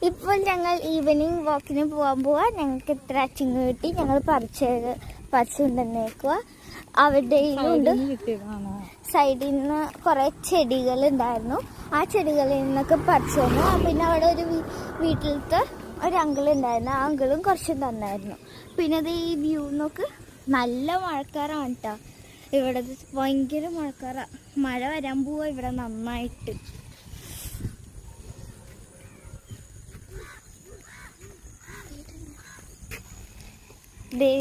ഇപ്പോൾ ഞങ്ങൾ ഈവനിങ് വാക്കിന് പോവാൻ ഞങ്ങൾക്ക് ഇത്ര അച്ചിങ് കിട്ടി. ഞങ്ങൾ പറിച്ചുകൊണ്ടുവന്നേക്കുക. അവരുടെ ഉണ്ട് സൈഡിൽ നിന്ന് കുറെ ചെടികൾ ഉണ്ടായിരുന്നു. ആ ചെടികളിൽ നിന്നൊക്കെ പറിച്ചു തന്നു. പിന്നെ അവിടെ ഒരു വീട്ടിലത്തെ ഒരു അങ്കിൾ ഉണ്ടായിരുന്നു. ആ അങ്കിളും കുറച്ച് തന്നായിരുന്നു. പിന്നെ അത് ഈ വ്യൂ നോക്ക്, നല്ല മഴക്കാറാണ് കേട്ടോ. ഇവിടെ ഭയങ്കര മഴക്കാറാണ്. മഴ വരാൻ പോവാ ഇവിടെ നന്നായിട്ട്.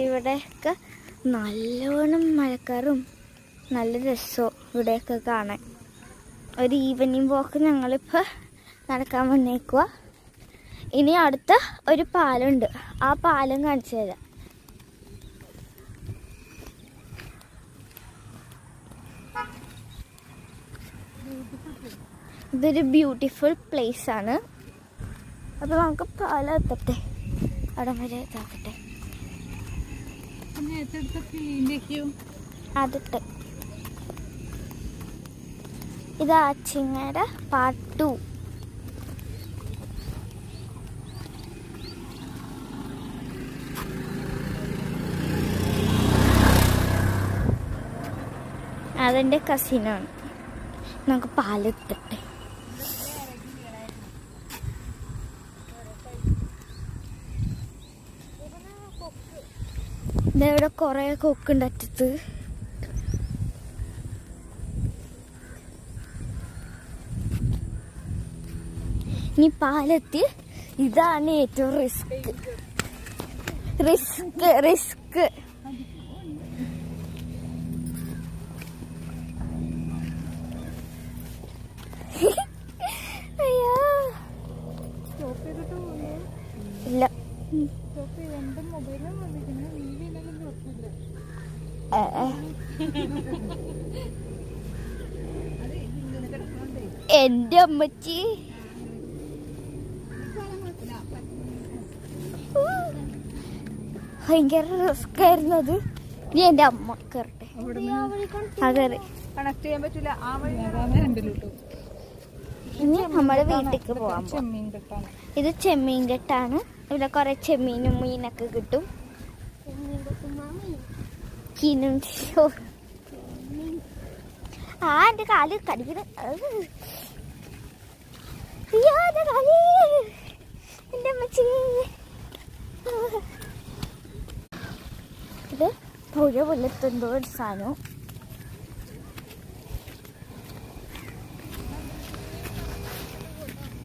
ഇവിടെയൊക്കെ നല്ലോണം മഴക്കാറും നല്ല രസവും ഇവിടെയൊക്കെ കാണാൻ. ഒരു ഈവനിങ് വാക്ക് ഞങ്ങളിപ്പോൾ നടക്കാൻ വന്നേക്കുക. ഇനി അടുത്ത ഒരു പാലമുണ്ട്, ആ പാലം കാണിച്ചു തരാം. ഇതൊരു ബ്യൂട്ടിഫുൾ പ്ലേസ് ആണ്. അപ്പോൾ നമുക്ക് പാലം എത്തട്ടെ, അവിടെ വരെ എത്താക്കട്ടെ. അതിട്ട് ഇത് ആച്ചിങ്ങയുടെ പാർട്ട് 2. അതെൻ്റെ കസിനാണ്. നമുക്ക് പാലെത്തട്ടെ. ഇവിടെ കുറെ കൊക്കുണ്ട് അറ്റത്ത്. ഇനി പാലെത്തി. ഇതാണ് ഏറ്റവും റിസ്ക്. അയ്യോ ഇല്ല, എന്റെ അമ്മച്ചി ഭയങ്കര റിസ്ക് ആയിരുന്നു അത്. ഇനി എന്റെ അമ്മ കയറട്ടെ. അതെ, കണക്ട് ചെയ്യാൻ പറ്റില്ല. ഇനി നമ്മുടെ വീട്ടിലേക്ക് പോവാൻ. ഇത് ചെമ്മീൻ കെട്ടാണ്. ഇവിടെ കുറെ ചെമ്മീനും മീനൊക്കെ കിട്ടും. എന്റെ കാല് കടിക്കണ. എന്റെ അമ്മച്ചി. ഇത് പുഴ പോലത്തെ എന്തോ ഒരു സാധനം.